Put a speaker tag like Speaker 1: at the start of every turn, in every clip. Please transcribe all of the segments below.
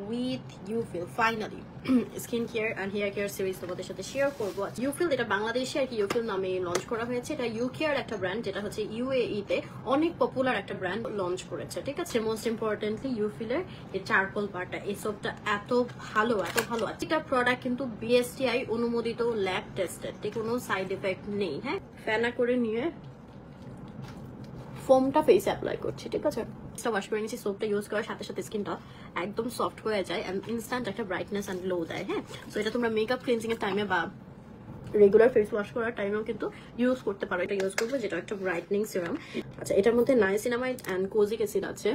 Speaker 1: with UFIL finally skin care and hair care series তোমাদের সাথে share করব। UFIL এটা বাংলাদেশে আর কি UFIL নামে লঞ্চ করা হয়েছে। এটা ইউকে এর একটা ব্র্যান্ড, যেটা হচ্ছে UAE তে অনেক পপুলার একটা ব্র্যান্ড লঞ্চ করেছে, ঠিক আছে। মোস্ট ইম্পর্টেন্টলি UFIL এর এই চারকোল পাউডারটা, এই সোপটা এত ভালো এটা প্রোডাক্ট কিন্তু BSTI অনুমোদিত, ল্যাব টেস্টেড, কোনো সাইড এফেক্ট নেই। হ্যাঁ, ফেনা করে নিয়ে ফোমটা ফেসে অ্যাপ্লাই করছি, ঠিক আছে। ওয়াশ করে নিচ্ছি। সোপটা ইউজ করার সাথে সাথে স্কিনটা একদম সফট হয়ে যায় এন্ড ইনস্ট্যান্ট একটা ব্রাইটনেস এন্ড গ্লো দেয়। হ্যাঁ, সো এটা তোমরা মেকআপ ক্লিনজিং এর টাইমে বা রেগুলার ফেস ওয়াশ করার টাইমেও কিন্তু ইউজ করতে পারো। এটা ইউজ করবো, যেটা একটা ব্রাইটনিং সিরাম। আচ্ছা, এটার মধ্যে নায়াসিনামাইড এন্ড কোজিক অ্যাসিড আছে।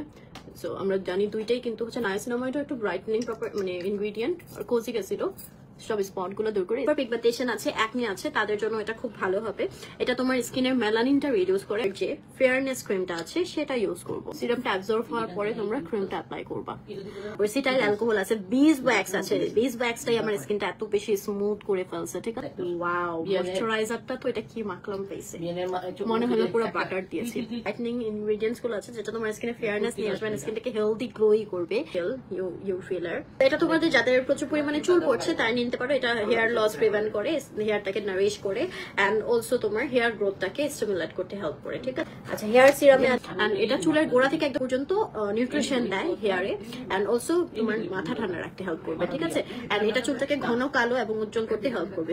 Speaker 1: সো আমরা জানি দুইটাই কিন্তু হচ্ছে, নায়াসিনামাইডও একটু ব্রাইটনিং প্রপার মানে ইনগ্রিডিয়েন্ট, আর কোজিক অ্যাসিডও সব স্পট গুলো দূর করে। পিগমেন্টেশন আছে, অ্যাকনে আছে, তাদের জন্য এটা খুব ভালো হবে। এটা তোমার স্কিনের মেলানিনটা রিডিউস করে। যে ফেয়ারনেস ক্রিমটা আছে সেটা ইউজ করবো। সিরামটা অ্যাবজর্ব হওয়ার পরে তোমরা ক্রিমটা অ্যাপ্লাই করবা। ওয়েসিটাইল অ্যালকোহল আছে, বিজ ওয়্যাক্স আছে। বিজ ওয়্যাক্সটাই আমার স্কিনটা এত বেশি স্মুথ করে ফেলছে, ঠিক আছে। ওয়াও, ময়শ্চারাইজারটা তো এটা কি মাখলাম ফেসে, মনে হলো পুরো বাটার দিয়েছি। ব্রাইটনিং ইনগ্রেডিয়েন্টস গুলো আছে যেটা তোমার স্কিনে ফেয়ারনেস নিয়ে আসবে, স্কিনটাকে হেলদি গ্লোই করবে। ইউফিলার এটা তোমাদের যাদের প্রচুর পরিমাণে চুল পড়ছে তাই নিতে পারো। এটা হেয়ার লস প্রিভেন্ট করে, হেয়ারটাকে নারিশ করে এন্ড অলসো তোমার হেয়ার গ্রোথটাকে স্টিমুলেট করতে হেল্প করে, ঠিক আছে। আচ্ছা, হেয়ার সিরামে এন্ড এটা চুলের গোড়া থেকে একদম পর্যন্ত নিউট্রিশন দেয় হেয়ারে এন্ড অলসো তোমার মাথা ঠান্ডা রাখতে হেল্প করবে, ঠিক আছে। এন্ড এটা চুলটাকে ঘন কালো এবং উজ্জ্বল করতে হেল্প করবে।